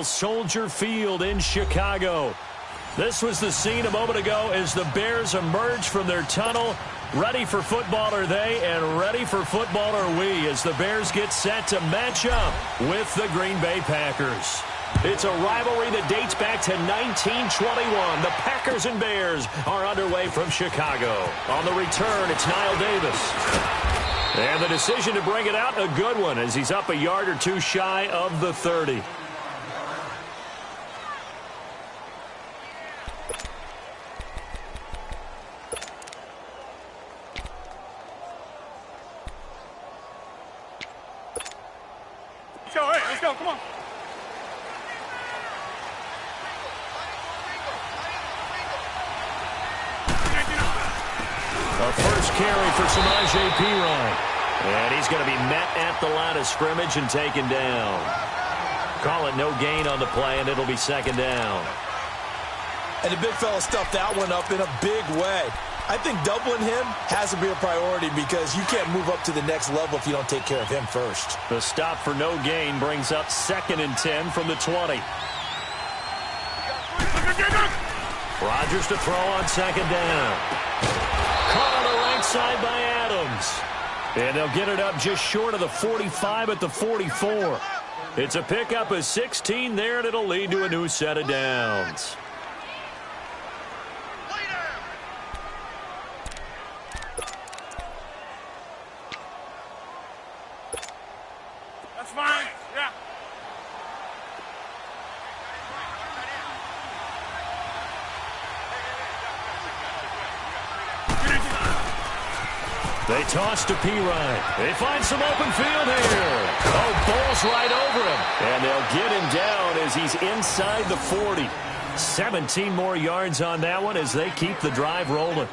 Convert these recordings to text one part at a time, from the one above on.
Soldier Field in Chicago. This was the scene a moment ago as the Bears emerged from their tunnel. Ready for football are they, and ready for football are we as the Bears get set to match up with the Green Bay Packers. It's a rivalry that dates back to 1921. The Packers and Bears are underway from Chicago. On the return, it's Knile Davis. And the decision to bring it out, a good one, as he's up a yard or two shy of the 30. Let's go, come on. A first carry for Samaje Perine. And he's going to be met at the line of scrimmage and taken down. Call it no gain on the play, and it'll be second down. And the big fella stuffed that one up in a big way. I think doubling him has to be a priority because you can't move up to the next level if you don't take care of him first. The stop for no gain brings up 2nd and 10 from the 20. Rodgers to throw on second down. Caught on the right side by Adams. And they'll get it up just short of the 45 at the 44. It's a pickup of 16 there, and it'll lead to a new set of downs. Fine. Yeah. They toss to Perine. They find some open field here. Oh, bowls right over him. And they'll get him down as he's inside the 40. 17 more yards on that one as they keep the drive rolling.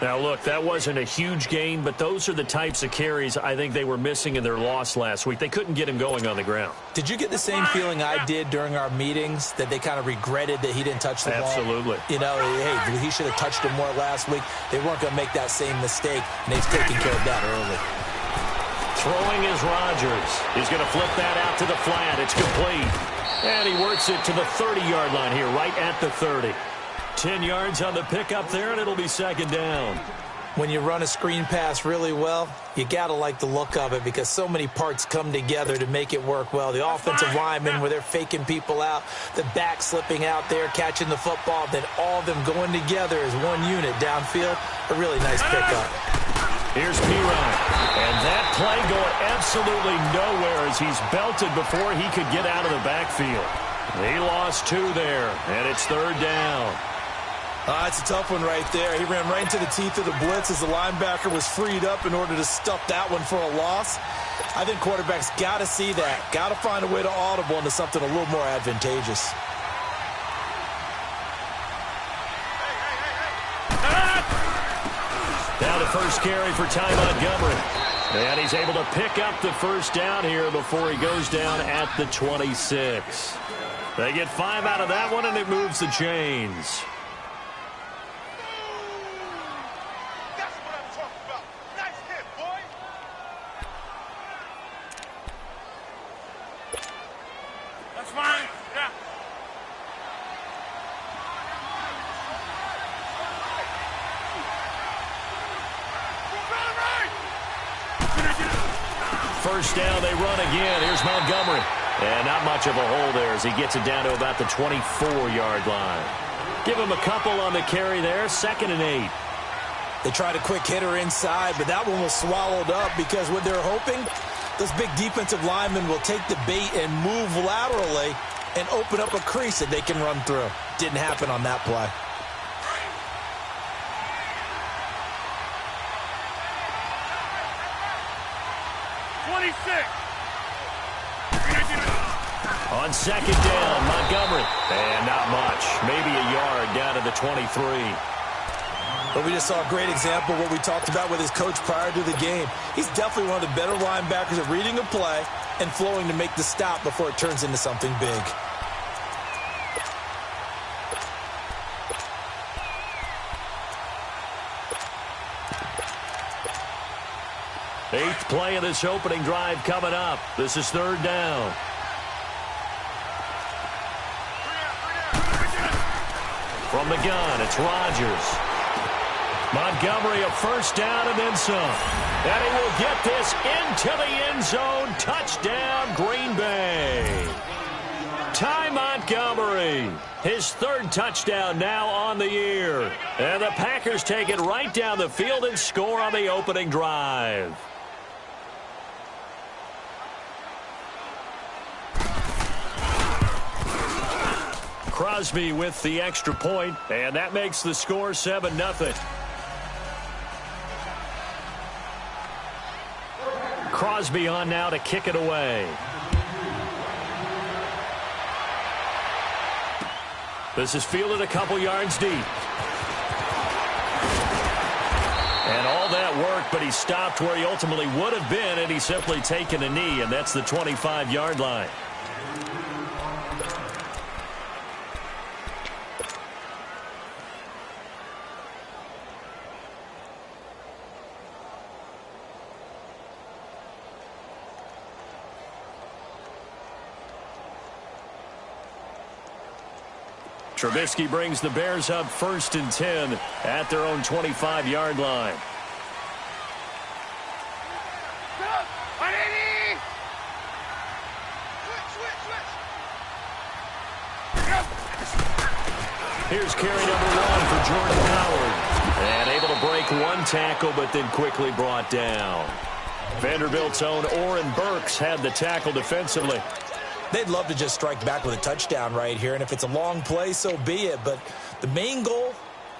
Now, look, that wasn't a huge gain, but those are the types of carries I think they were missing in their loss last week. They couldn't get him going on the ground. Did you get the same feeling I did during our meetings, that they kind of regretted that he didn't touch the ball? Absolutely. You know, hey, he should have touched it more last week. They weren't going to make that same mistake, and they've taken care of that early. Throwing is Rodgers. He's going to flip that out to the flat. It's complete. And he works it to the 30-yard line here, right at the 30. 10 yards on the pickup there, and it'll be second down. When you run a screen pass really well, you got to like the look of it because so many parts come together to make it work well. The offensive linemen, where they're faking people out, the back slipping out there, catching the football, then all of them going together as one unit downfield. A really nice pickup. Here's Perine. And that play going absolutely nowhere as he's belted before he could get out of the backfield. He lost 2 there, and it's third down. It's a tough one right there. He ran right into the teeth of the blitz as the linebacker was freed up in order to stuff that one for a loss. I think quarterbacks got to see that. Got to find a way to audible into something a little more advantageous. Now the first carry for Ty Montgomery. And he's able to pick up the first down here before he goes down at the 26. They get 5 out of that one, and it moves the chains. First down, they run again. Here's Montgomery. And not much of a hole there as he gets it down to about the 24-yard line. Give him a couple on the carry there. 2nd and 8. They tried a quick hitter inside, but that one was swallowed up because what they're hoping, those big defensive linemen will take the bait and move laterally and open up a crease that they can run through. Didn't happen on that play. On second down, Montgomery. And not much. Maybe a yard down to the 23. But we just saw a great example of what we talked about with his coach prior to the game. He's definitely one of the better linebackers at reading a play and flowing to make the stop before it turns into something big. Eighth play of this opening drive coming up. This is third down. From the gun, it's Rodgers. Montgomery a first down and then some. And he will get this into the end zone. Touchdown, Green Bay. Ty Montgomery, his third touchdown now on the year. And the Packers take it right down the field and score on the opening drive. Crosby with the extra point, and that makes the score 7-0. Crosby on now to kick it away. This is fielded a couple yards deep. And all that work, but he stopped where he ultimately would have been, and he's simply taken a knee, and that's the 25-yard line. Trubisky brings the Bears up 1st and 10 at their own 25-yard line. Here's carry number 1 for Jordan Howard. And able to break one tackle, but then quickly brought down. Vanderbilt's own Oren Burks had the tackle defensively. They'd love to just strike back with a touchdown right here, and if it's a long play, so be it. But the main goal,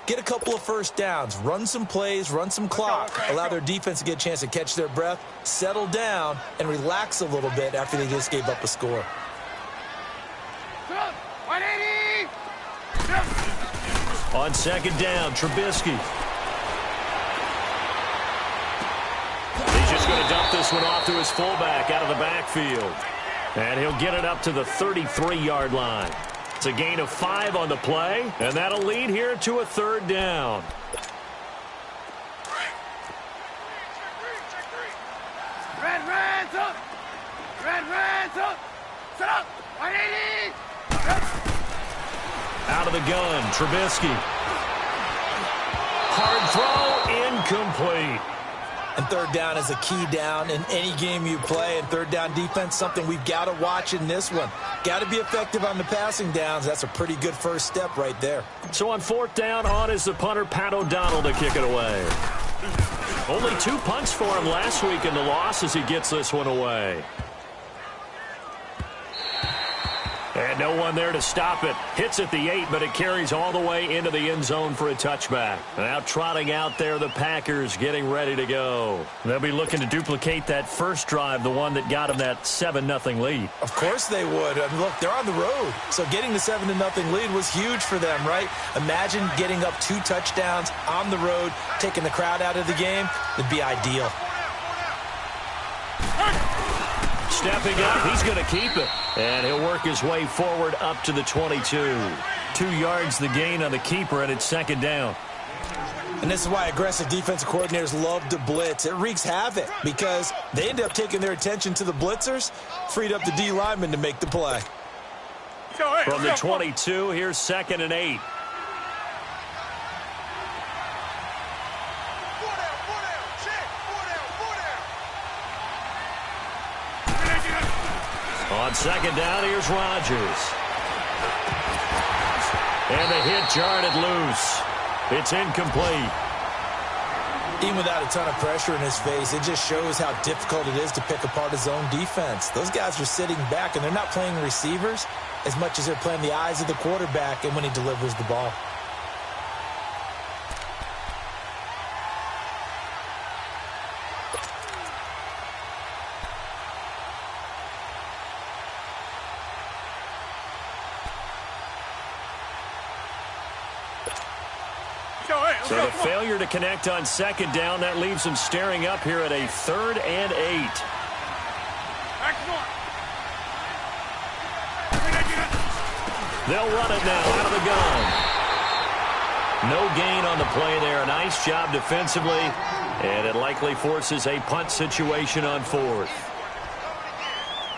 get a couple of first downs, run some plays, run some clock, allow their defense to get a chance to catch their breath, settle down, and relax a little bit after they just gave up a score. On second down, Trubisky. He's just going to dump this one off to his fullback out of the backfield. And he'll get it up to the 33-yard line. It's a gain of 5 on the play, and that'll lead here to a 3rd down. Red, up. Red, up. Set up. 180. Out of the gun, Trubisky. Hard throw, incomplete. And 3rd down is a key down in any game you play. And 3rd down defense, something we've got to watch in this one. Got to be effective on the passing downs. That's a pretty good first step right there. So on 4th down, on is the punter, Pat O'Donnell, to kick it away. Only 2 punts for him last week in the loss as he gets this one away. And no one there to stop it. Hits at the 8, but it carries all the way into the end zone for a touchback. Now trotting out there, the Packers getting ready to go. They'll be looking to duplicate that first drive, the one that got them that 7-0 lead. Of course they would. I mean, look, they're on the road. So getting the 7-0 lead was huge for them, right? Imagine getting up 2 touchdowns on the road, taking the crowd out of the game. It'd be ideal. Stepping up, he's going to keep it. And he'll work his way forward up to the 22. 2 yards the gain on the keeper, and it's 2nd down. And this is why aggressive defensive coordinators love to blitz. It wreaks havoc because they end up taking their attention to the blitzers, freed up the D lineman to make the play. From the 22, here's 2nd and 8. On 2nd down, here's Rodgers. And the hit jarred it loose. It's incomplete. Even without a ton of pressure in his face, it just shows how difficult it is to pick apart his own defense. Those guys are sitting back, and they're not playing receivers as much as they're playing the eyes of the quarterback and when he delivers the ball. So the failure to connect on 2nd down, that leaves them staring up here at a 3rd and 8. They'll run it now out of the gun. No gain on the play there. A nice job defensively, and it likely forces a punt situation on 4th.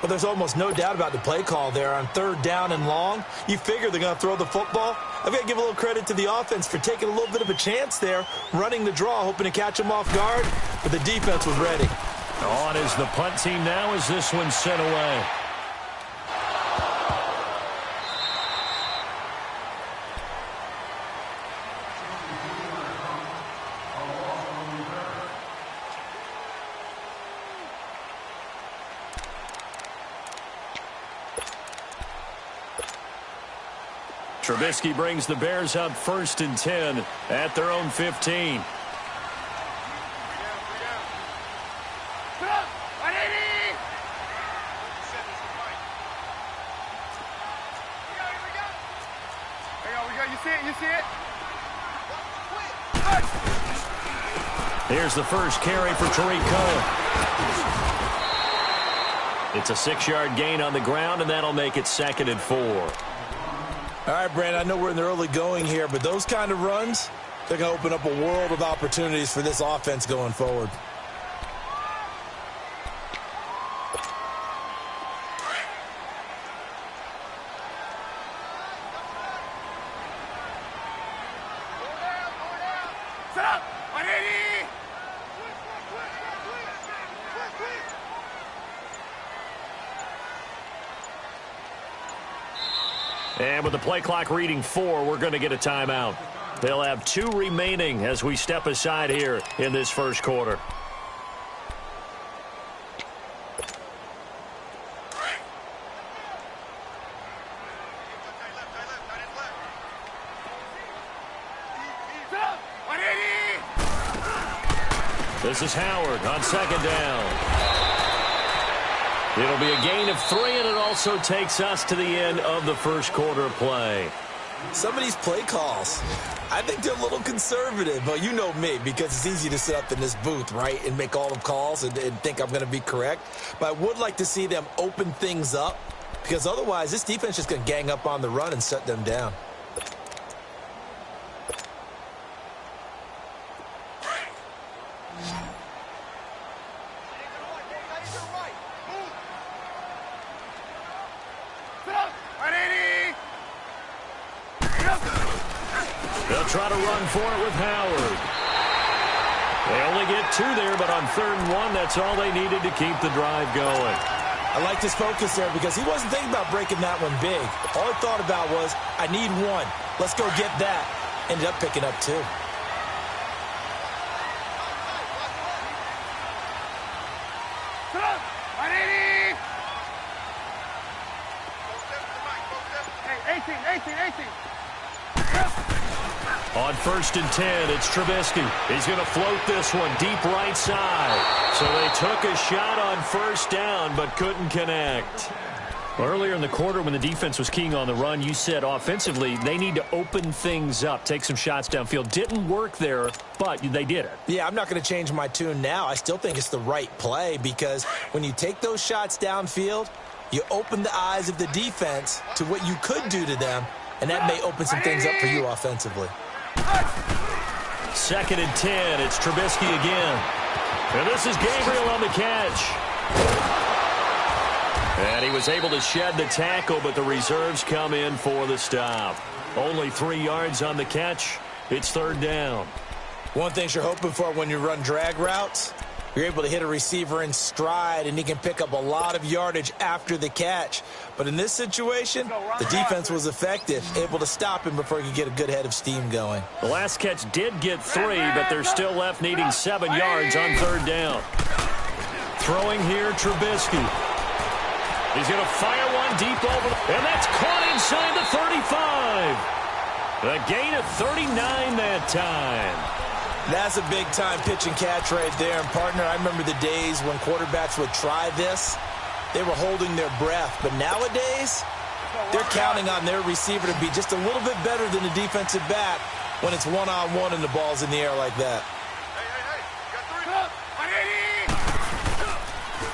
Well, there's almost no doubt about the play call there on 3rd down and long. You figure they're going to throw the football. I've got to give a little credit to the offense for taking a little bit of a chance there, running the draw, hoping to catch them off guard, but the defense was ready. On is the punt team now as this one's sent away. Trubisky brings the Bears up 1st and 10 at their own 15. You see it? Here's the first carry for Tariq Cohen. It's a 6-yard gain on the ground, and that'll make it 2nd and 4. All right, Brandon, I know we're in the early going here, but those kind of runs, they're going to open up a world of opportunities for this offense going forward. Set up! 180! And with the play clock reading 4, we're going to get a timeout. They'll have 2 remaining as we step aside here in this first quarter. This is Howard on 2nd down. It'll be a gain of 3, and it also takes us to the end of the first quarter of play. Some of these play calls, I think they're a little conservative, but you know me, because it's easy to sit up in this booth, right, and make all the calls and think I'm going to be correct. But I would like to see them open things up, because otherwise this defense is just going to gang up on the run and shut them down. They'll try to run for it with Howard. They only get 2 there, but on 3rd and 1, that's all they needed to keep the drive going. I like his focus there because he wasn't thinking about breaking that one big. All he thought about was, I need 1. Let's go get that. Ended up picking up 2. On 1st and 10, it's Trubisky. He's going to float this one deep right side. So they took a shot on 1st down, but couldn't connect. Well, earlier in the quarter when the defense was keying on the run, you said offensively they need to open things up, take some shots downfield. Didn't work there, but they did it. Yeah, I'm not going to change my tune now. I still think it's the right play because when you take those shots downfield, you open the eyes of the defense to what you could do to them, and that may open some things up for you offensively. 2nd and 10. It's Trubisky again. And this is Gabriel on the catch. And he was able to shed the tackle, but the reserves come in for the stop. Only 3 yards on the catch. It's 3rd down. One thing you're hoping for when you run drag routes, you're able to hit a receiver in stride, and he can pick up a lot of yardage after the catch. But in this situation, the defense was effective, able to stop him before he could get a good head of steam going. The last catch did get 3, but they're still left needing 7 yards on 3rd down. Throwing here, Trubisky. He's going to fire one deep over, and that's caught inside the 35. A gain of 39 that time. That's a big-time pitch and catch right there. And, partner, I remember the days when quarterbacks would try this. They were holding their breath. But nowadays, they're counting on their receiver to be just a little bit better than the defensive back when it's one-on-one and the ball's in the air like that.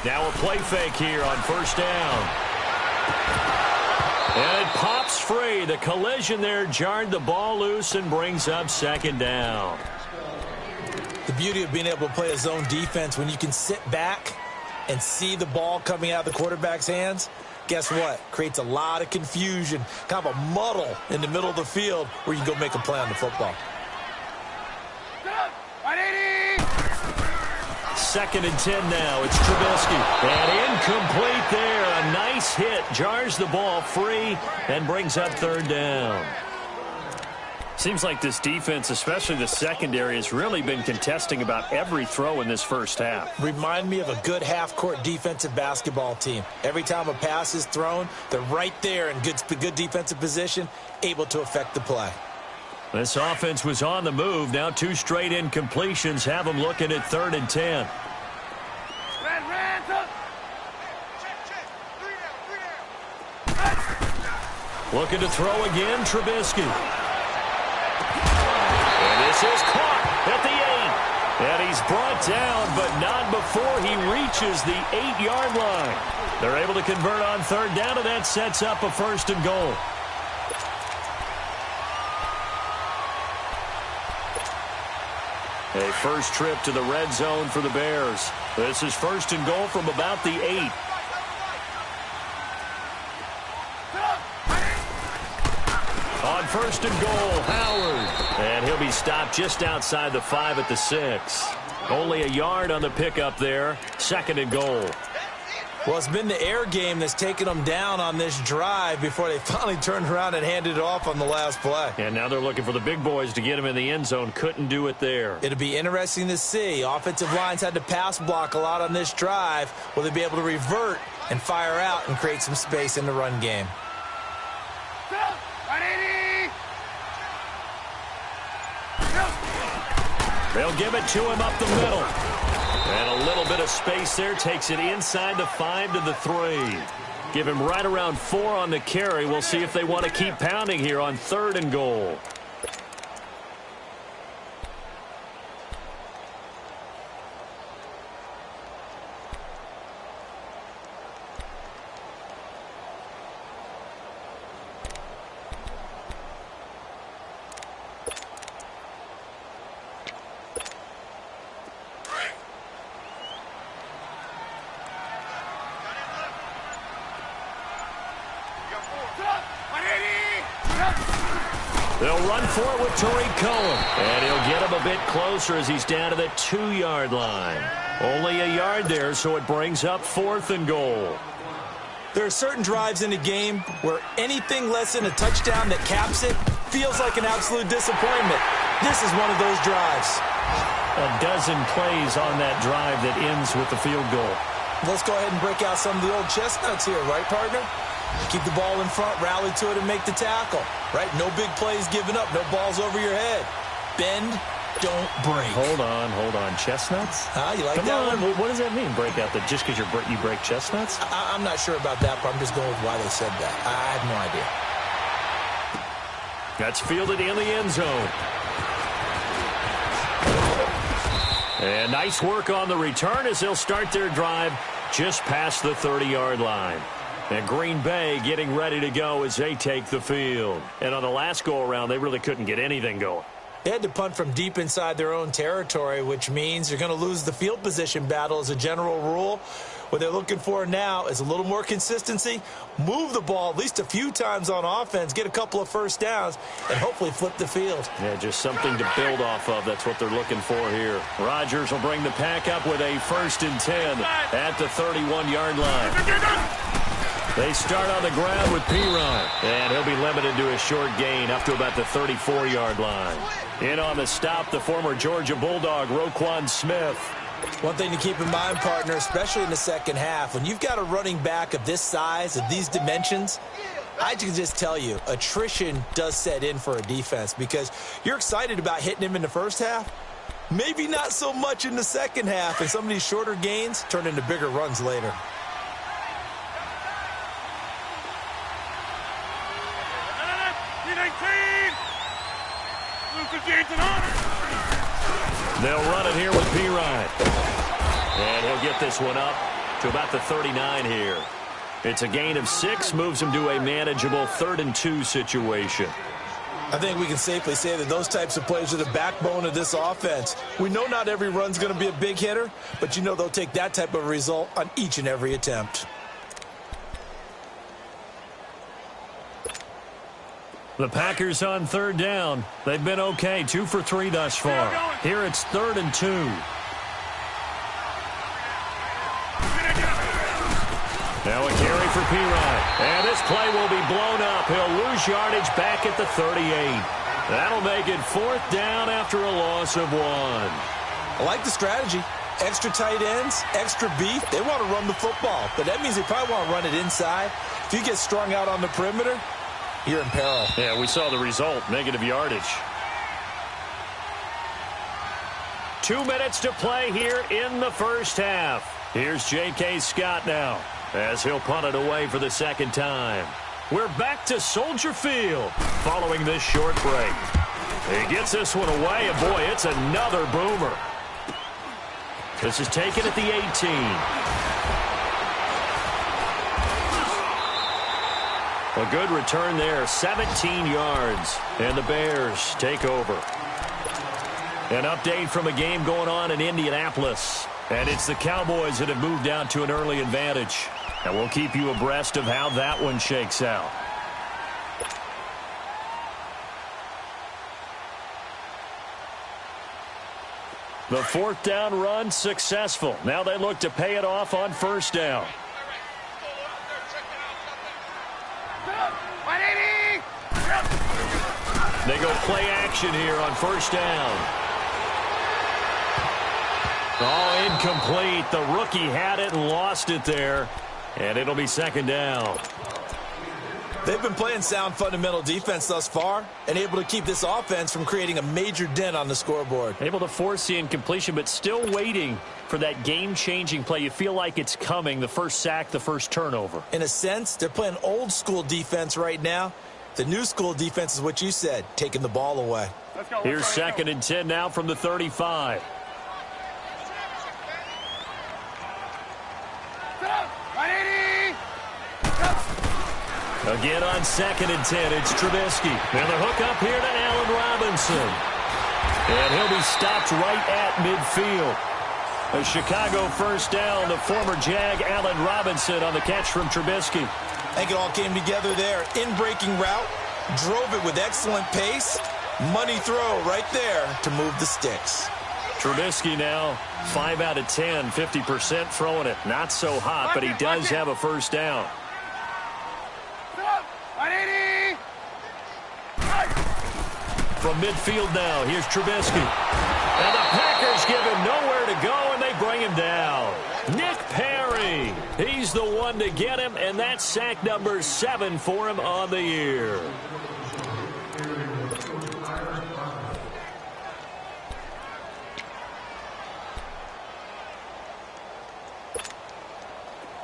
Now a play fake here on 1st down. And it pops free. The collision there jarred the ball loose and brings up 2nd down. The beauty of being able to play a zone defense when you can sit back and see the ball coming out of the quarterback's hands, guess what? Creates a lot of confusion, kind of a muddle in the middle of the field where you can go make a play on the football. 180! 2nd and 10 now. It's Trubisky. And incomplete there. A nice hit. Jars the ball free and brings up 3rd down. Seems like this defense, especially the secondary, has really been contesting about every throw in this first half. Remind me of a good half-court defensive basketball team. Every time a pass is thrown, they're right there in good defensive position, able to affect the play. This offense was on the move. Now 2 straight incompletions have them looking at 3rd and 10. Looking to throw again, Trubisky. And this is caught at the 8. And he's brought down, but not before he reaches the 8-yard line. They're able to convert on 3rd down, and that sets up a 1st and goal. A first trip to the red zone for the Bears. This is 1st and goal from about the 8. On 1st and goal, Howard. And he'll be stopped just outside the 5 at the 6. Only a yard on the pickup there. 2nd and goal. Well, it's been the air game that's taken them down on this drive before they finally turned around and handed it off on the last play. And now they're looking for the big boys to get him in the end zone. Couldn't do it there. It'll be interesting to see. Offensive lines had to pass block a lot on this drive. Will they be able to revert and fire out and create some space in the run game? 180! They'll give it to him up the middle. And a little bit of space there. Takes it inside the 5 to the 3. Give him right around 4 on the carry. We'll see if they want to keep pounding here on 3rd and goal. They'll run for it with Tariq Cohen. And he'll get him a bit closer as he's down to the 2-yard line. Only a yard there, so it brings up 4th and goal. There are certain drives in the game where anything less than a touchdown that caps it feels like an absolute disappointment. This is one of those drives. A dozen plays on that drive that ends with the field goal. Let's go ahead and break out some of the old chestnuts here, right, partner? Keep the ball in front, rally to it, and make the tackle. Right? No big plays given up. No balls over your head. Bend, don't break. Hold on. Chestnuts? You like Come that on. one? What does that mean, break out? Just because you break chestnuts? I'm not sure about that, but I'm just going with why they said that. I have no idea. That's fielded in the end zone. And nice work on the return as they'll start their drive just past the 30-yard line. And Green Bay getting ready to go as they take the field. And on the last go-around, they really couldn't get anything going. They had to punt from deep inside their own territory, which means they're going to lose the field position battle as a general rule. What they're looking for now is a little more consistency, move the ball at least a few times on offense, get a couple of first downs, and hopefully flip the field. Yeah, just something to build off of. That's what they're looking for here. Rodgers will bring the pack up with a 1st and 10 at the 31-yard line. They start on the ground with Pirine, and he'll be limited to a short gain up to about the 34-yard line. In on the stop, the former Georgia Bulldog, Roquan Smith. One thing to keep in mind, partner, especially in the second half, when you've got a running back of this size, of these dimensions, I can just tell you, attrition does set in for a defense because you're excited about hitting him in the first half. Maybe not so much in the second half, and some of these shorter gains turn into bigger runs later. They'll run it here with Pirine. And he'll get this one up to about the 39 here. It's a gain of 6, moves him to a manageable 3rd and 2 situation. I think we can safely say that those types of plays are the backbone of this offense. We know not every run's going to be a big hitter, but you know they'll take that type of result on each and every attempt. The Packers on third down. They've been okay, 2 for 3 thus far. Here it's 3rd and 2. Now a carry for P-Rod. And this play will be blown up. He'll lose yardage back at the 38. That'll make it 4th down after a loss of 1. I like the strategy. Extra tight ends, extra beef. They want to run the football, but that means they probably want to run it inside. If you get strung out on the perimeter, you're in peril. Yeah, we saw the result, negative yardage. 2 minutes to play here in the first half. Here's J.K. Scott now, as he'll punt it away for the second time. We're back to Soldier Field following this short break. He gets this one away, and boy, it's another boomer. This is taken at the 18. A good return there, 17 yards, and the Bears take over. An update from a game going on in Indianapolis, and it's the Cowboys that have moved down to an early advantage. And we'll keep you abreast of how that one shakes out. The 4th down run successful. Now they look to pay it off on 1st down. They go play action here on 1st down. Oh, incomplete. The rookie had it and lost it there. And it'll be 2nd down. They've been playing sound fundamental defense thus far and able to keep this offense from creating a major dent on the scoreboard. Able to force the incompletion, but still waiting for that game-changing play. You feel like it's coming, the first sack, the first turnover. In a sense, they're playing old-school defense right now. The new-school defense is what you said, taking the ball away. Here's 2nd and 10 now from the 35. Again on 2nd and 10, it's Trubisky. And the hook up here to Allen Robinson. And he'll be stopped right at midfield. A Chicago 1st down, the former Jag Allen Robinson on the catch from Trubisky. I think it all came together there. In-breaking route, drove it with excellent pace. Money throw right there to move the sticks. Trubisky now 5 out of 10, 50% throwing it. Not so hot, but he does have a 1st down. From midfield now, here's Trubisky. And the Packers give him nowhere to go, and they bring him down. Nick Perry, he's the one to get him, and that's sack number 7 for him on the year.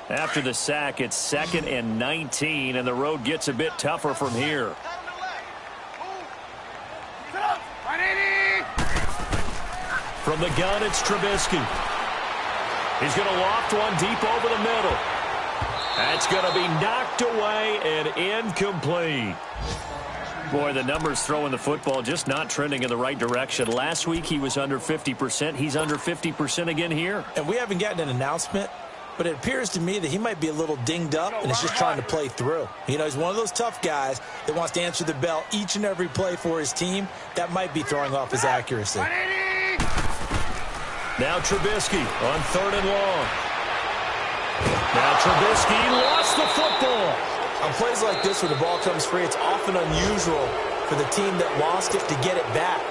After the sack, it's 2nd and 19, and the road gets a bit tougher from here. From the gun, it's Trubisky. He's going to loft one deep over the middle. That's going to be knocked away and incomplete. Boy, the numbers throwing the football just not trending in the right direction. Last week, he was under 50%. He's under 50% again here. And we haven't gotten an announcement, but it appears to me that he might be a little dinged up and is just trying to play through. You know, he's one of those tough guys that wants to answer the bell each and every play for his team. That might be throwing off his accuracy. Now Trubisky on 3rd and long. Now Trubisky lost the football. On plays like this where the ball comes free, it's often unusual for the team that lost it to get it back.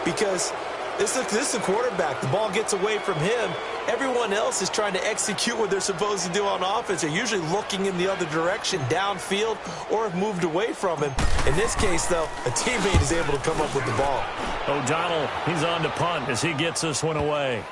Because this is a quarterback. The ball gets away from him. Everyone else is trying to execute what they're supposed to do on offense. They're usually looking in the other direction, downfield, or have moved away from him. In this case, though, a teammate is able to come up with the ball. O'Donnell, he's on to punt as he gets this one away.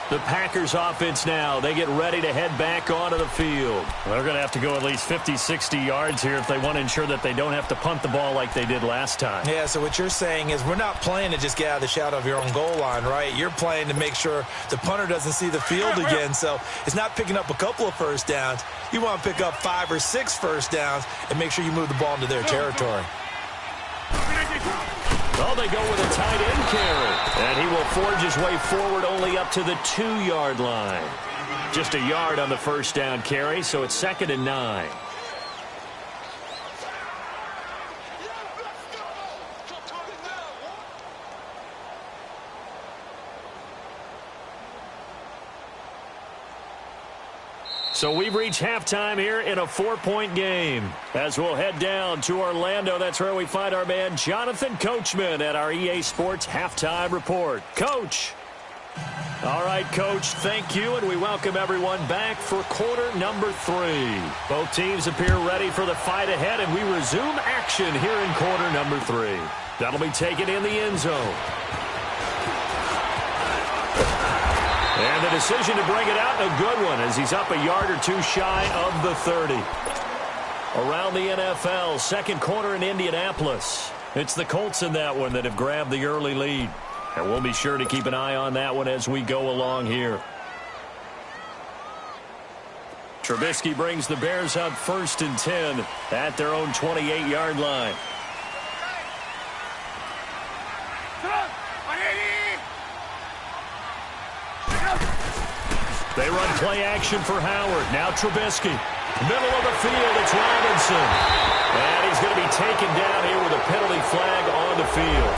The Packers offense now. They get ready to head back onto the field. They're going to have to go at least 50, 60 yards here if they want to ensure that they don't have to punt the ball like they did last time. Yeah, so what you're saying is we're not playing to just get out of the shadow of your own goal line, right? You're playing to make sure the punter doesn't see the field again. So it's not picking up a couple of first downs. You want to pick up 5 or 6 first downs and make sure you move the ball into their territory. Oh, they go with a tight end carry. And he will forge his way forward only up to the 2-yard line. Just a yard on the first down carry, so it's 2nd and 9. So we've reached halftime here in a 4-point game. As we'll head down to Orlando, that's where we find our man Jonathan Coachman at our EA Sports Halftime Report. Coach. All right, Coach, thank you, and we welcome everyone back for quarter number 3. Both teams appear ready for the fight ahead, and we resume action here in quarter number 3. That'll be taken in the end zone. And the decision to bring it out, a good one, as he's up a yard or 2 shy of the 30. Around the NFL, second quarter in Indianapolis. It's the Colts in that one that have grabbed the early lead. And we'll be sure to keep an eye on that one as we go along here. Trubisky brings the Bears up 1st and 10 at their own 28-yard line. They run play action for Howard. Now Trubisky. Middle of the field, it's Robinson. And he's going to be taken down here with a penalty flag on the field.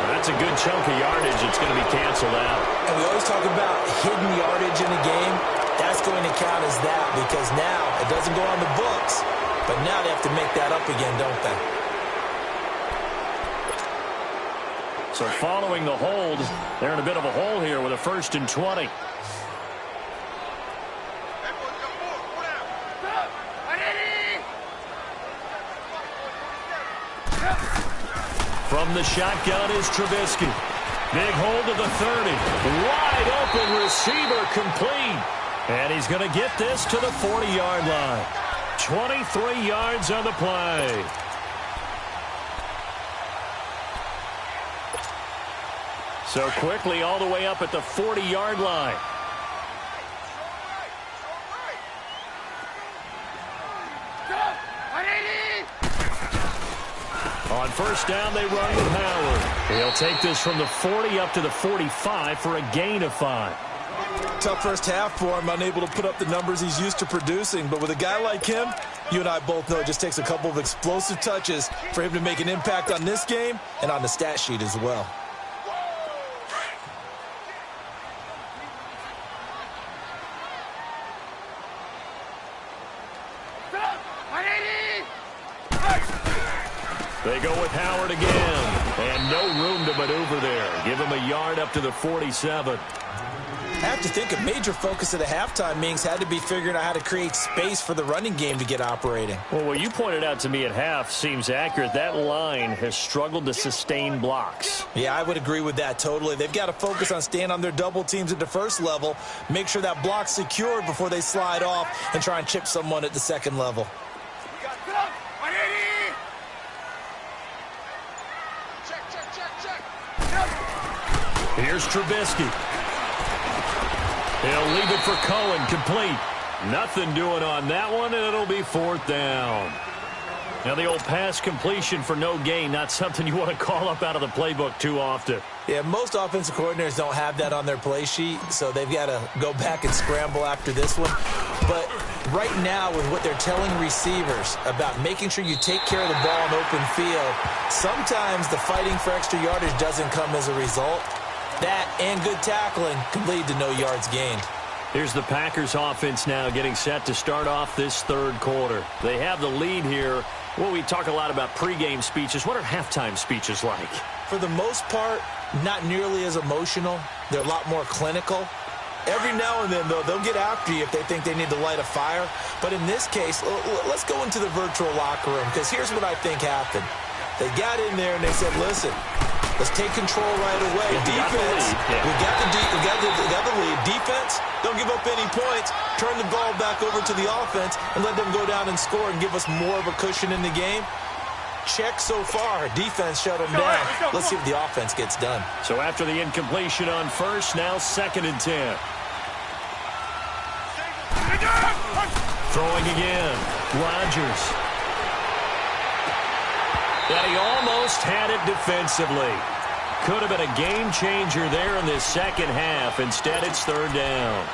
That's a good chunk of yardage. It's going to be canceled out. And we always talk about hidden yardage in a game. That's going to count as that because now it doesn't go on the books. But now they have to make that up again, don't they? So following the hold, they're in a bit of a hole here with a 1st and 20. From the shotgun is Trubisky. Big hold of the 30. Wide open receiver complete. And he's going to get this to the 40-yard line. 23 yards on the play. So quickly all the way up at the 40-yard line. On first down, they run with Howard. He'll take this from the 40 up to the 45 for a gain of 5. Tough first half for him, unable to put up the numbers he's used to producing. But with a guy like him, you and I both know it just takes a couple of explosive touches for him to make an impact on this game and on the stat sheet as well. They go with Howard again, and no room to maneuver there. Give him a yard up to the 47. I have to think a major focus at the halftime means had to be figuring out how to create space for the running game to get operating. Well, what you pointed out to me at half seems accurate. That line has struggled to sustain blocks. Yeah, I would agree with that totally. They've got to focus on staying on their double teams at the first level, make sure that block's secured before they slide off and try and chip someone at the second level. Here's Trubisky. He'll leave it for Cohen, complete. Nothing doing on that one, and it'll be 4th down. Now the old pass completion for no gain, not something you want to call up out of the playbook too often. Yeah, most offensive coordinators don't have that on their play sheet, so they've got to go back and scramble after this one. But right now, with what they're telling receivers about making sure you take care of the ball in open field, sometimes the fighting for extra yardage doesn't come as a result. That and good tackling can lead to no yards gained. Here's the Packers offense now getting set to start off this 3rd quarter. They have the lead here. Well, we talk a lot about pregame speeches. What are halftime speeches like? For the most part, not nearly as emotional. They're a lot more clinical. Every now and then, though, they'll get after you if they think they need to light a fire. But in this case, let's go into the virtual locker room, because here's what I think happened. They got in there and they said, listen, Let's take control right away. Defense, we got the lead. Defense, don't give up any points. Turn the ball back over to the offense and let them go down and score and give us more of a cushion in the game. Check so far. Defense shut them down. Let's see if the offense gets done. So after the incompletion on first, now 2nd and 10. Throwing again. Rodgers. And he almost had it defensively. Could have been a game changer there in this second half. Instead, it's 3rd down.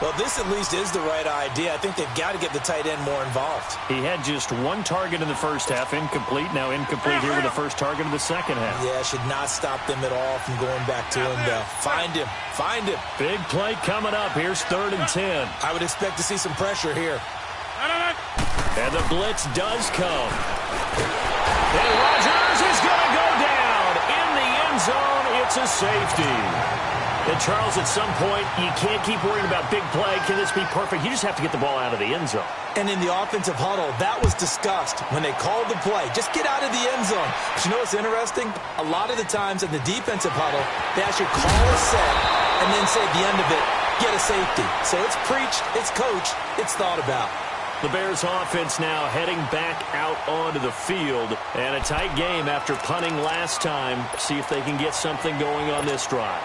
Well, this at least is the right idea. I think they've got to get the tight end more involved. He had just 1 target in the first half, incomplete. Now incomplete here with the first target of the second half. Yeah, should not stop them at all from going back to him, though. Find him. Find him. Big play coming up. Here's 3rd and 10. I would expect to see some pressure here. And the blitz does come. And Rodgers is going to go down. In the end zone, it's a safety. And Charles, at some point, you can't keep worrying about big play. Can this be perfect? You just have to get the ball out of the end zone. And in the offensive huddle, that was discussed when they called the play. Just get out of the end zone. But you know what's interesting? A lot of the times in the defensive huddle, they actually call a set and then say at the end of it, get a safety. So it's preached, it's coached, it's thought about. The Bears offense now heading back out onto the field. And a tight game after punting last time. See if they can get something going on this drive.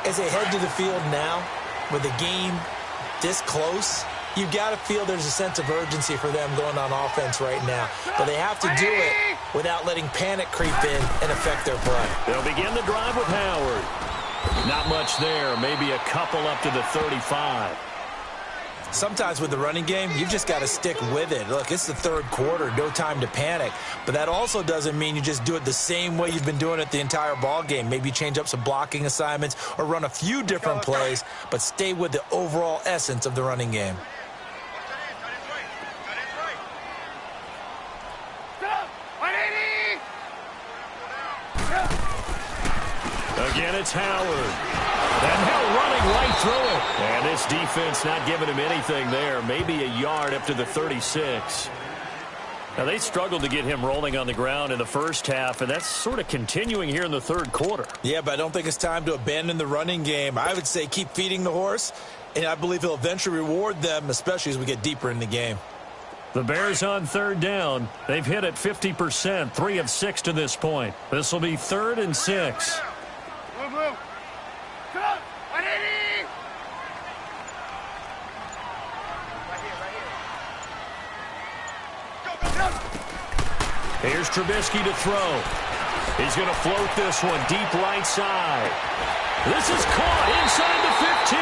As they head to the field now, with the game this close, you've got to feel there's a sense of urgency for them going on offense right now. But they have to do it without letting panic creep in and affect their play. They'll begin the drive with Howard. Not much there, maybe a couple up to the 35. Sometimes with the running game, you've just got to stick with it. Look, it's the 3rd quarter, no time to panic. But that also doesn't mean you just do it the same way you've been doing it the entire ball game. Maybe change up some blocking assignments or run a few different plays, but stay with the overall essence of the running game. Again, it's Howard. And Hill running right through it. And this defense not giving him anything there. Maybe a yard up to the 36. Now, they struggled to get him rolling on the ground in the first half, and that's sort of continuing here in the 3rd quarter. Yeah, but I don't think it's time to abandon the running game. I would say keep feeding the horse, and I believe he'll eventually reward them, especially as we get deeper in the game. The Bears on 3rd down. They've hit it 50%, 3 of 6 to this point. This will be 3rd and 6. Here's Trubisky to throw. He's going to float this one deep right side. This is caught inside the 15.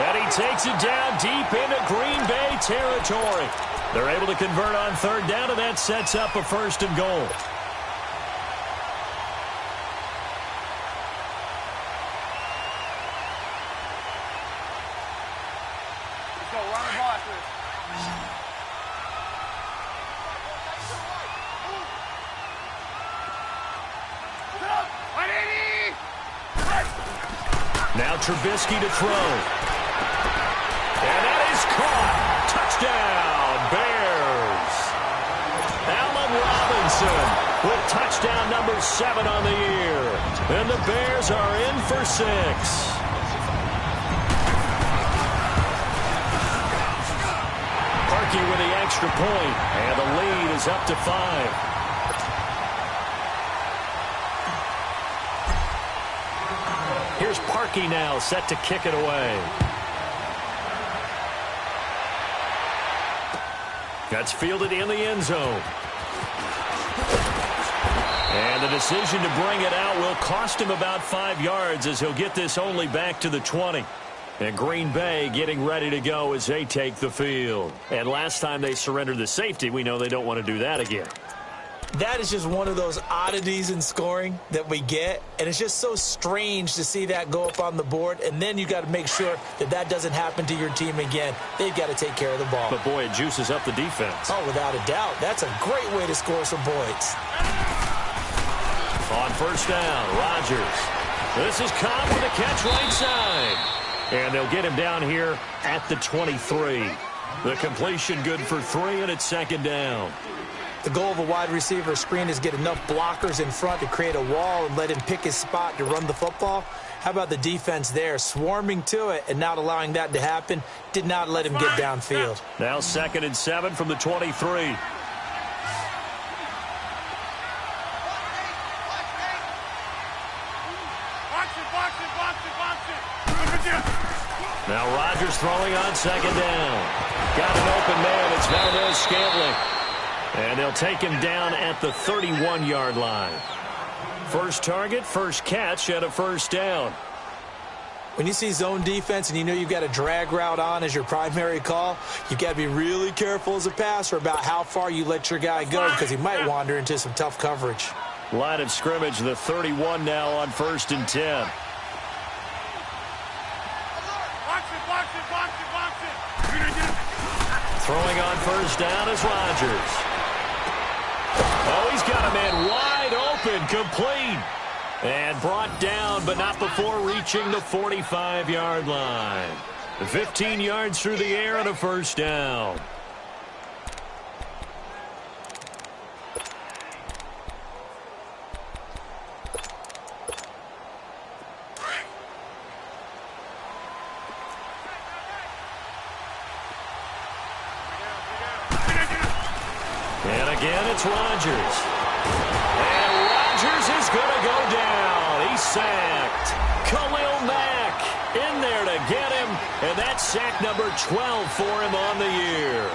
And he takes it down deep into Green Bay territory. They're able to convert on 3rd down, and that sets up a 1st and goal. Now Trubisky to throw. And that is caught. Touchdown, Bears. Allen Robinson with touchdown number 7 on the year. And the Bears are in for 6. Parkey with the extra point. And the lead is up to 5. Here's Parkey now, set to kick it away. That's fielded in the end zone. And the decision to bring it out will cost him about 5 yards as he'll get this only back to the 20. And Green Bay getting ready to go as they take the field. And last time they surrendered the safety, we know they don't want to do that again. That is just one of those oddities in scoring that we get, and it's just so strange to see that go up on the board, and then you got to make sure that that doesn't happen to your team again. They've got to take care of the ball. But, boy, it juices up the defense. Oh, without a doubt. That's a great way to score some points. On 1st down, Rodgers. This is Cobb with a catch right side. And they'll get him down here at the 23. The completion good for 3, and it's 2nd down. The goal of a wide receiver screen is get enough blockers in front to create a wall and let him pick his spot to run the football. How about the defense there, swarming to it and not allowing that to happen? Did not let him get downfield. Now 2nd and 7 from the 23. Now Rodgers throwing on 2nd down. Got an open man. It's Valdez-Scantling. And they'll take him down at the 31-yard line. First target, first catch, and a first down. When you see zone defense and you know you've got a drag route on as your primary call, you've got to be really careful as a passer about how far you let your guy go because he might wander into some tough coverage. Line of scrimmage, the 31 now on 1st and 10. Throwing on first down is Rodgers. Oh, he's got a man wide open, complete. And brought down, but not before reaching the 45-yard line. 15 yards through the air and a first down. And again, it's Rodgers. And Rodgers is going to go down. He's sacked. Khalil Mack in there to get him. And that's sack number 12 for him on the year.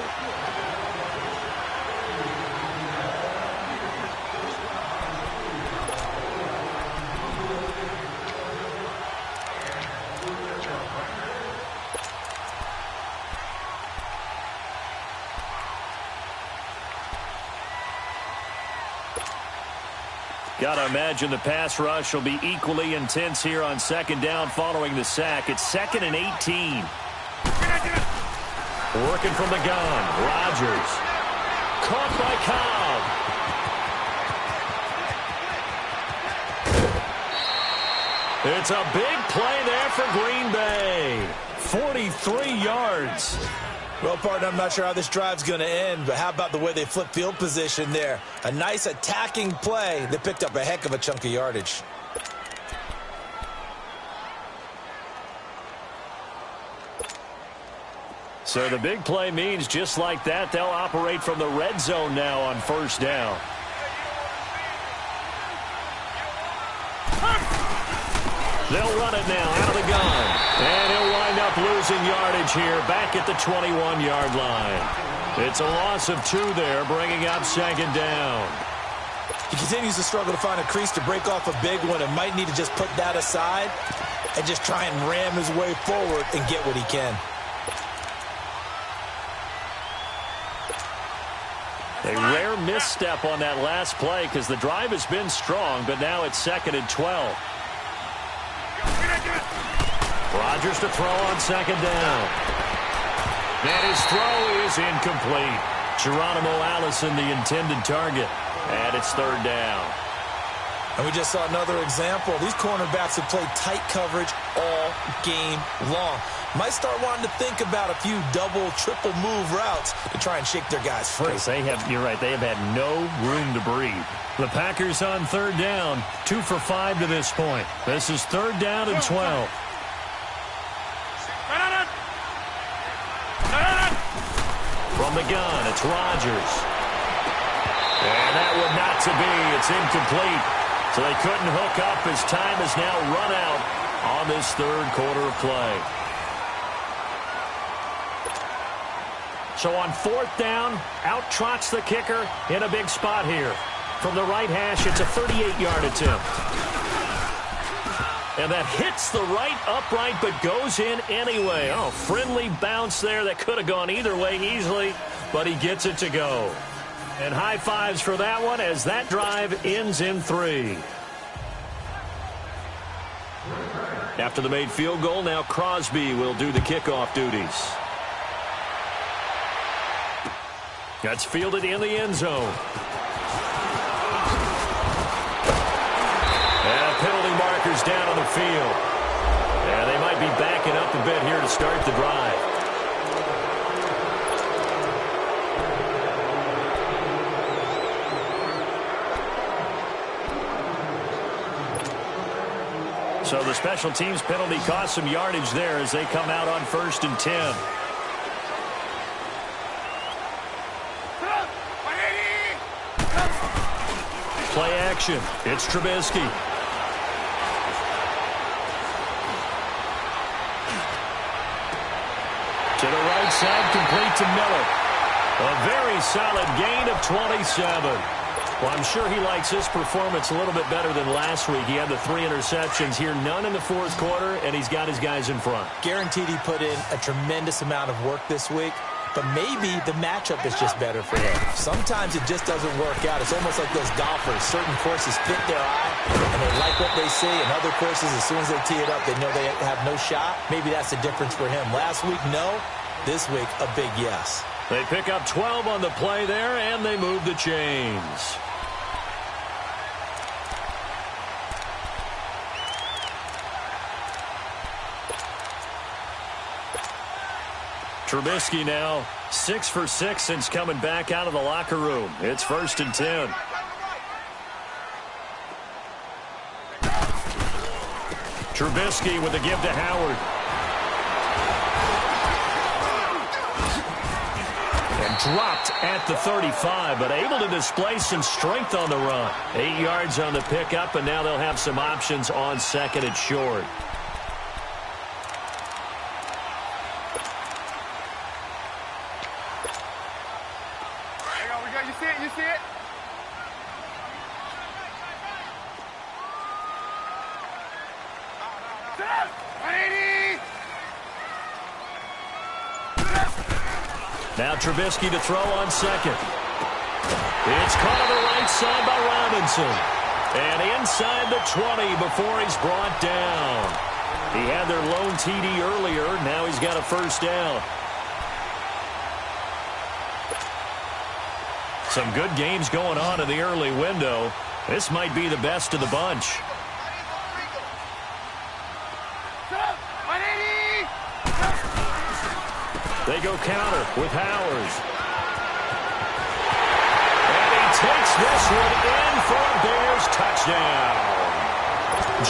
Got to imagine the pass rush will be equally intense here on 2nd down following the sack. It's 2nd and 18. Working from the gun. Rodgers. Caught by Cobb. It's a big play there for Green Bay. 43 yards. Well, partner, I'm not sure how this drive's going to end, but how about the way they flip field position there? A nice attacking play that picked up a heck of a chunk of yardage. So the big play means just like that, they'll operate from the red zone now on first down. They'll run it now out of the gun. And he'll wind up losing yardage here back at the 21-yard line. It's a loss of 2 there, bringing up 2nd down. He continues to struggle to find a crease to break off a big one and might need to just put that aside and just try and ram his way forward and get what he can. A rare misstep on that last play because the drive has been strong, but now it's 2nd and 12. Rodgers to throw on 2nd down. And his throw is incomplete. Geronimo Allison, the intended target. And it's 3rd down. And we just saw another example. These cornerbacks have played tight coverage all game long. Might start wanting to think about a few double, triple move routes to try and shake their guys free. You're right, they have had no room to breathe. The Packers on 3rd down, 2 for 5 to this point. This is 3rd down and 12. From the gun, it's Rodgers. And that would not to be. It's incomplete. So they couldn't hook up as time has now run out on this 3rd quarter of play. So on 4th down, out trots the kicker in a big spot here. From the right hash, it's a 38-yard attempt. And that hits the right upright but goes in anyway. Oh, friendly bounce there that could have gone either way easily, but he gets it to go. And high fives for that one as that drive ends in 3. After the made field goal, now Crosby will do the kickoff duties. That's fielded in the end zone. And penalty markers down on the field. And they might be backing up a bit here to start the drive. So the special teams penalty cost some yardage there as they come out on 1st and 10. Play action. It's Trubisky. To the right side, complete to Miller. A very solid gain of 27. Well, I'm sure he likes his performance a little bit better than last week. He had the 3 interceptions here, none in the 4th quarter, and he's got his guys in front. Guaranteed he put in a tremendous amount of work this week, but maybe the matchup is just better for him. Sometimes it just doesn't work out. It's almost like those golfers. Certain courses fit their eye, and they like what they see, and other courses, as soon as they tee it up, they know they have no shot. Maybe that's the difference for him. Last week, no. This week, a big yes. They pick up 12 on the play there, and they move the chains. Trubisky now 6 for 6 since coming back out of the locker room. It's 1st and 10. Trubisky with the give to Howard. And dropped at the 35, but able to display some strength on the run. 8 yards on the pickup, and now they'll have some options on 2nd and short. You see it? Now Trubisky to throw on 2nd. It's caught on the right side by Robinson. And inside the 20 before he's brought down. He had their lone TD earlier. Now he's got a 1st down. Some good games going on in the early window. This might be the best of the bunch. They go counter with Howard. And he takes this one in for a Bears touchdown.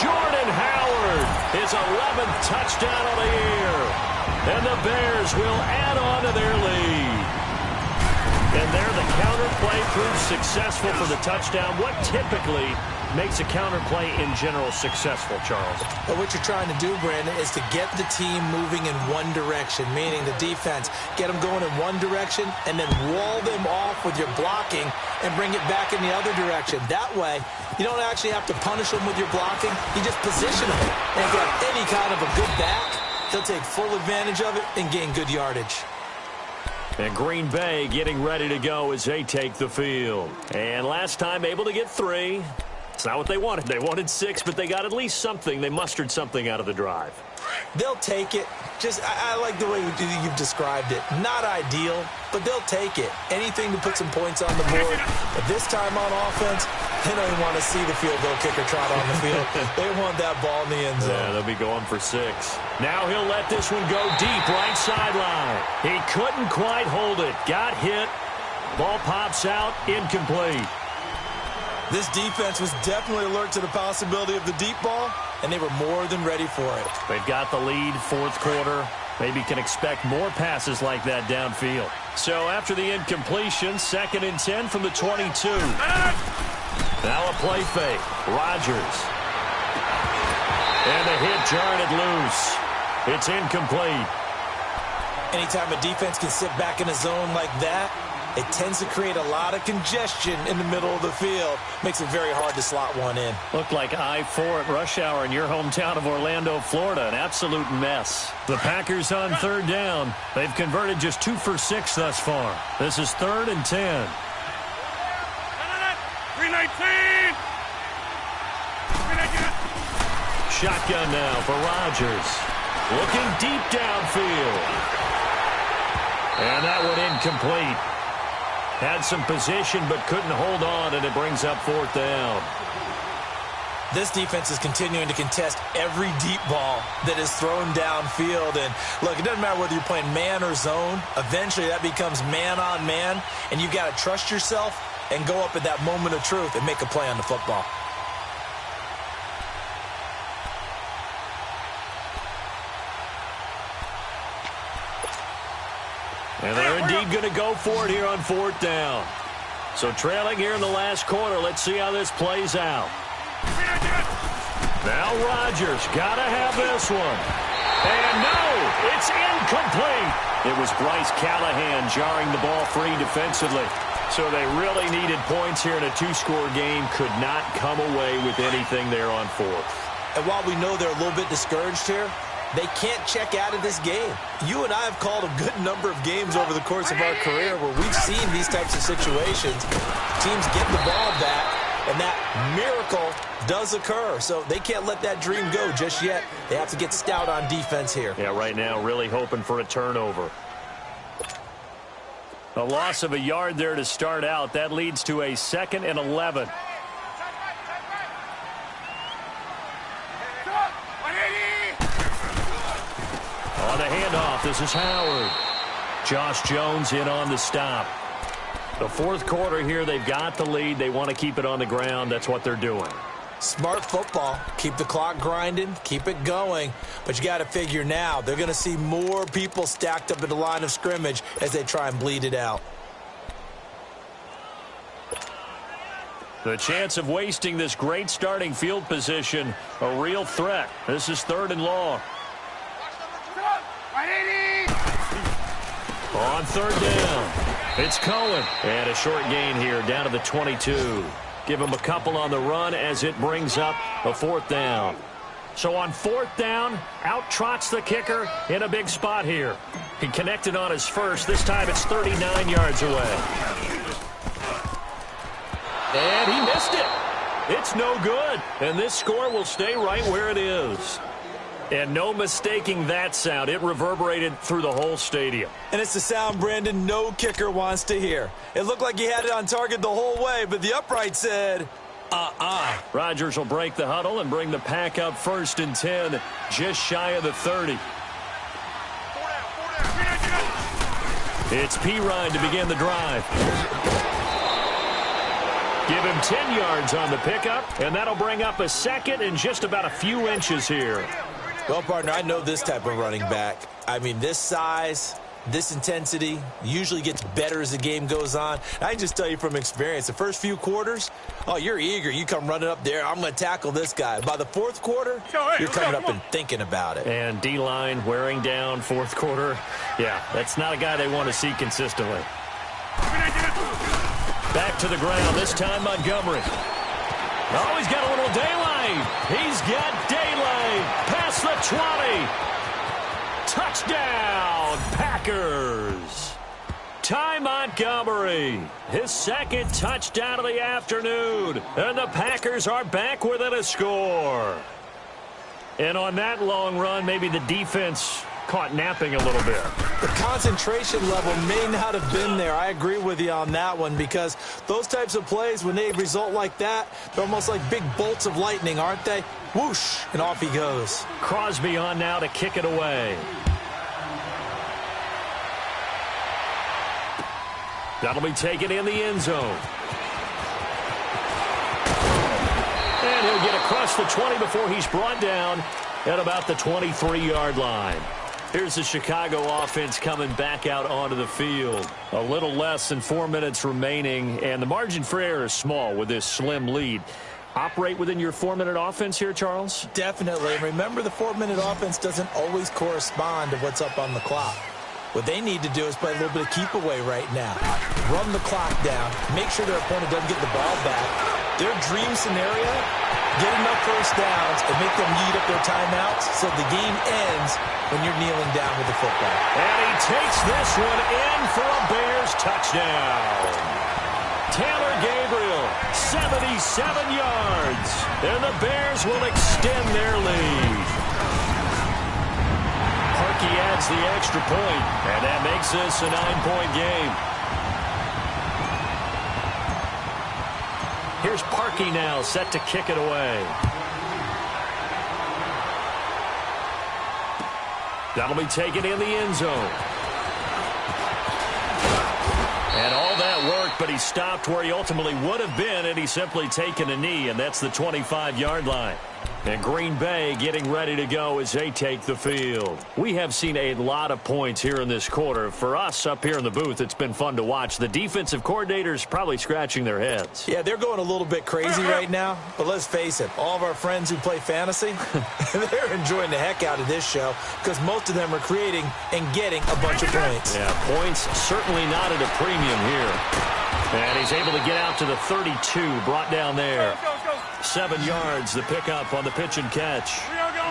Jordan Howard, his 11th touchdown of the year. And the Bears will add on to their lead. And there the counter play proves successful for the touchdown. What typically makes a counter play in general successful, Charles? But what you're trying to do, Brandon, is to get the team moving in one direction, meaning the defense, get them going in one direction and then wall them off with your blocking and bring it back in the other direction. That way, you don't actually have to punish them with your blocking. You just position them. And if you have any kind of a good back, they'll take full advantage of it and gain good yardage. And Green Bay getting ready to go as they take the field. And last time able to get 3. It's not what they wanted. They wanted 6, but they got at least something. They mustered something out of the drive. They'll take it. I like the way you've described it. Not ideal, but they'll take it. Anything to put some points on the board. But this time on offense, they don't even want to see the field goal kicker trot on the field. They want that ball in the end zone. Yeah, they'll be going for 6. Now he'll let this one go deep right sideline. He couldn't quite hold it. Got hit. Ball pops out. Incomplete. This defense was definitely alert to the possibility of the deep ball, and they were more than ready for it. They've got the lead, 4th quarter. Maybe can expect more passes like that downfield. So after the incompletion, 2nd and 10 from the 22. Now a play fake. Rodgers. And the hit jarred it loose. It's incomplete. Anytime a defense can sit back in a zone like that, it tends to create a lot of congestion in the middle of the field. Makes it very hard to slot one in. Looked like I-4 at rush hour in your hometown of Orlando, Florida. An absolute mess. The Packers on 3rd down. They've converted just 2 for 6 thus far. This is 3rd and 10. 319! Shotgun now for Rodgers. Looking deep downfield. And that one incomplete. Had some position but couldn't hold on, and it brings up 4th down. This defense is continuing to contest every deep ball that is thrown downfield. And look, it doesn't matter whether you're playing man or zone. Eventually that becomes man on man, and you've got to trust yourself and go up at that moment of truth and make a play on the football. And they're indeed going to go for it here on 4th down. So trailing here in the last quarter. Let's see how this plays out. Now Rodgers got to have this one. And no, it's incomplete. It was Bryce Callahan jarring the ball free defensively. So they really needed points here in a 2-score game. Could not come away with anything there on 4th. And while we know they're a little bit discouraged here, they can't check out of this game. You and I have called a good number of games over the course of our career where we've seen these types of situations. Teams get the ball back, and that miracle does occur. So they can't let that dream go just yet. They have to get stout on defense here. Yeah, right now really hoping for a turnover. A loss of a yard there to start out. That leads to a 2nd and 11. On the handoff, this is Howard. Josh Jones in on the stop. The 4th quarter here, they've got the lead. They want to keep it on the ground. That's what they're doing. Smart football. Keep the clock grinding. Keep it going. But you got to figure now, they're going to see more people stacked up at the line of scrimmage as they try and bleed it out. The chance of wasting this great starting field position, a real threat. This is 3rd and long. On 3rd down, it's Cohen. And a short gain here down to the 22. Give him a couple on the run as it brings up a 4th down. So on 4th down, out trots the kicker in a big spot here. He connected on his first. This time it's 39 yards away. And he missed it. It's no good. And this score will stay right where it is. And no mistaking that sound. It reverberated through the whole stadium. And it's the sound, Brandon, no kicker wants to hear. It looked like he had it on target the whole way, but the upright said, Rodgers will break the huddle and bring the pack up 1st and 10, just shy of the 30. It's Pirine to begin the drive. Give him 10 yards on the pickup, and that'll bring up a 2nd and just about a few inches here. Well, partner, I know this type of running back. I mean, this size, this intensity usually gets better as the game goes on. I can just tell you from experience, the first few quarters, oh, you're eager. You come running up there, I'm going to tackle this guy. By the 4th quarter, you're coming up and thinking about it. And D-line wearing down 4th quarter. Yeah, that's not a guy they want to see consistently. Back to the ground, this time Montgomery. Oh, he's got a little daylight. He's got daylight. Past the 20. Touchdown, Packers. Ty Montgomery, his 2nd touchdown of the afternoon. And the Packers are back within a score. And on that long run, maybe the defense caught napping a little bit. The concentration level may not have been there. I agree with you on that one, because those types of plays, when they result like that, they're almost like big bolts of lightning, aren't they? Whoosh, and off he goes. Crosby on now to kick it away. That'll be taken in the end zone. And he'll get across the 20 before he's brought down at about the 23-yard line. Here's the Chicago offense coming back out onto the field. A little less than 4 minutes remaining, and the margin for error is small with this slim lead. Operate within your 4-minute offense here, Charles? Definitely. And remember, the 4-minute offense doesn't always correspond to what's up on the clock. What they need to do is play a little bit of keep away right now. Run the clock down. Make sure their opponent doesn't get the ball back. Their dream scenario, get enough first downs and make them eat up their timeouts so the game ends when you're kneeling down with the football. And he takes this one in for a Bears touchdown. Taylor Gabriel, 77 yards. And the Bears will extend their lead. Parkey adds the extra point, and that makes this a 9-point game. Here's Parkey now, set to kick it away. That'll be taken in the end zone. And all that work but he stopped where he ultimately would have been, and he's simply taken a knee, and that's the 25-yard line. And Green Bay getting ready to go as they take the field. We have seen a lot of points here in this quarter. For us up here in the booth, it's been fun to watch. The defensive coordinators probably scratching their heads. Yeah, they're going a little bit crazy right now. But let's face it, all of our friends who play fantasy, they're enjoying the heck out of this show because most of them are creating and getting a bunch of points. Yeah, points certainly not at a premium here. And he's able to get out to the 32, brought down there. 7 yards, the pickup on the pitch and catch.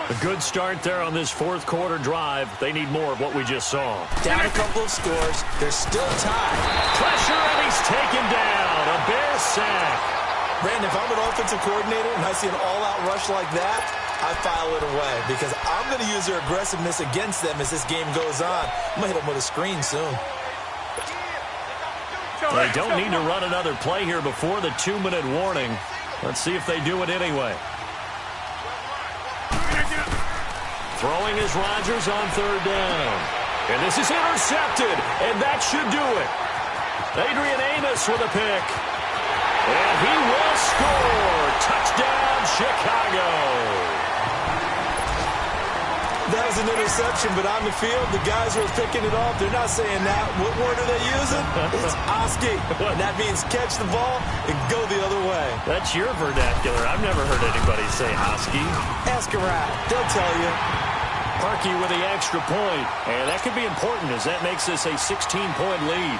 A good start there on this fourth quarter drive. They need more of what we just saw. Down a couple of scores. They're still tied. Pressure, and he's taken down. A Bear sack. Brandon, if I'm an offensive coordinator and I see an all-out rush like that, I file it away because I'm going to use their aggressiveness against them as this game goes on. I'm going to hit them with a screen soon. They don't need to run another play here before the 2-minute warning. Let's see if they do it anyway. Throwing is Rodgers on third down. And this is intercepted, and that should do it. Adrian Amos with a pick. And he will score. Touchdown, Chicago. That was an interception, but on the field, the guys who are picking it off, they're not saying that. What word are they using? It's Oski. And that means catch the ball and go the other way. That's your vernacular. I've never heard anybody say Oski. Ask around. They'll tell you. Parkey with the extra point. And that could be important as that makes this a 16-point lead.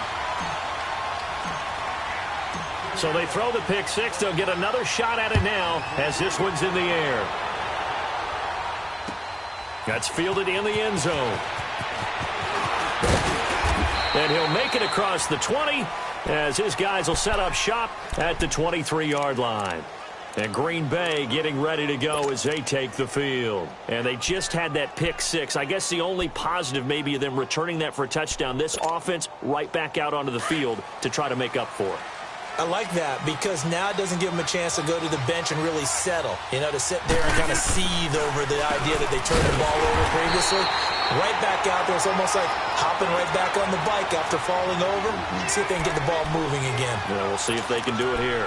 So they throw the pick six. They'll get another shot at it now as this one's in the air. That's fielded in the end zone. And he'll make it across the 20 as his guys will set up shop at the 23-yard line. And Green Bay getting ready to go as they take the field. And they just had that pick six. I guess the only positive maybe of them returning that for a touchdown. This offense right back out onto the field to try to make up for it. I like that because now it doesn't give them a chance to go to the bench and really settle, to sit there and kind of seethe over the idea that they turned the ball over previously. Right back out there. It's almost like hopping right back on the bike after falling over. See if they can get the ball moving again. Yeah, we'll see if they can do it here.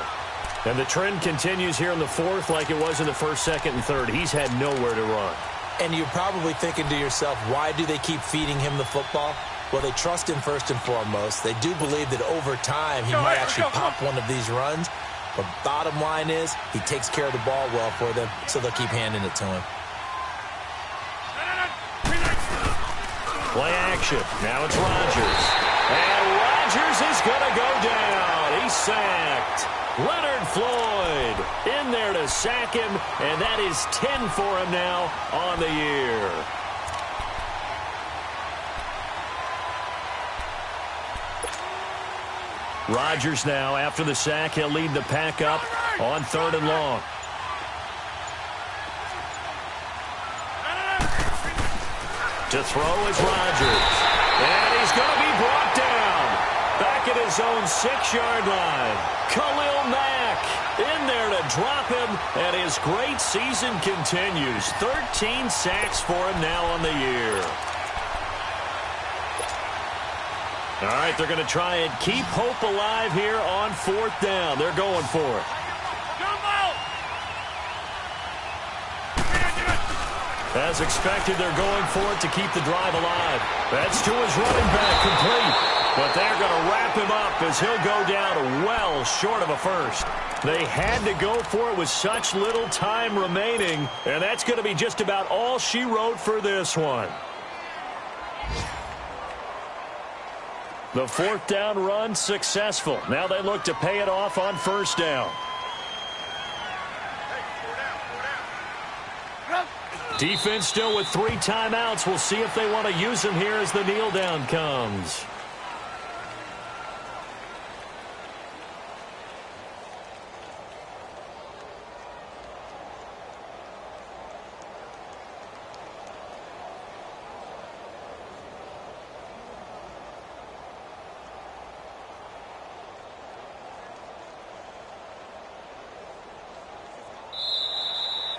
And the trend continues here in the fourth like it was in the first, second, and third. He's had nowhere to run. And you're probably thinking to yourself, why do they keep feeding him the football? Well, they trust him first and foremost. They do believe that over time he might actually pop one of these runs. But bottom line is he takes care of the ball well for them, so they'll keep handing it to him. Play action. Now it's Rodgers. And Rodgers is going to go down. He's sacked. Leonard Floyd in there to sack him, and that is 10 for him now on the year. Rodgers now, after the sack, he'll lead the pack up on third and long. To throw is Rodgers. And he's going to be brought down. Back at his own 6-yard line. Khalil Mack in there to drop him. And his great season continues. 13 sacks for him now on the year. All right, they're going to try and keep hope alive here on fourth down. They're going for it. As expected, they're going for it to keep the drive alive. That's to his running back, complete. But they're going to wrap him up as he'll go down well short of a first. They had to go for it with such little time remaining, and that's going to be just about all she wrote for this one. The fourth down run successful. Now they look to pay it off on first down. Defense still with 3 timeouts. We'll see if they want to use them here as the kneel down comes.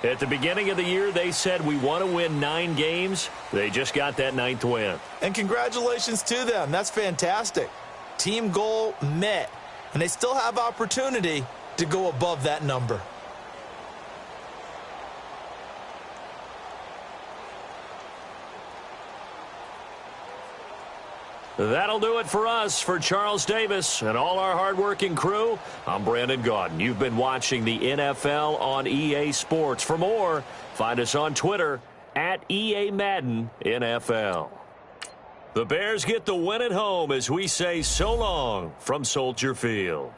At the beginning of the year, they said we want to win 9 games. They just got that 9th win. And congratulations to them. That's fantastic. Team goal met. and they still have opportunity to go above that number. That'll do it for us. For Charles Davis and all our hardworking crew, I'm Brandon Gaudin. You've been watching the NFL on EA Sports. For more, find us on Twitter at EA Madden NFL. The Bears get the win at home as we say so long from Soldier Field.